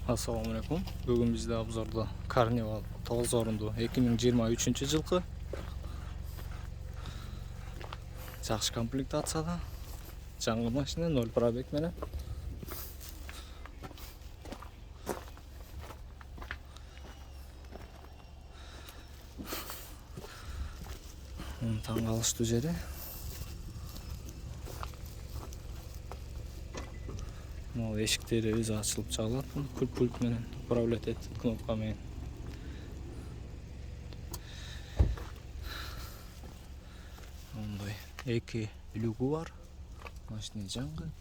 Assalamu alaikum. Бүгін бізде обзорда Carnival 9 орынды 2023 жылқы. Жақсы комплектацияда. Жаңғы машина 0 пробег менен. Таң қалыштуу жери. Мына эшиктери өзү ачылып чыгалат. Пульт менен управлять этет кнопка менен. Мындай эки люгу бар. Машина жаңгы.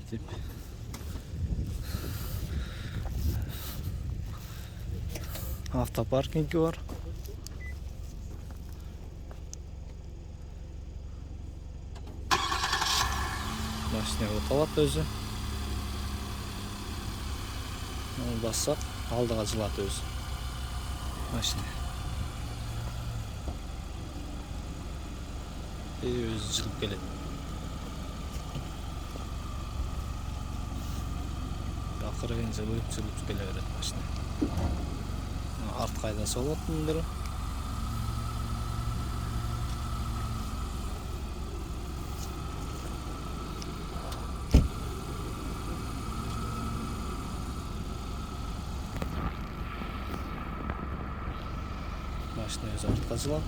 Тип автопаркинги бар. Машина оталат өзү. Бассак алдыга жылат өзү. Машина. Өзү жылып келет. Акырын жылып келе берет машина. Арт кайдасы болот мындыр. Машина өзү артка жылат.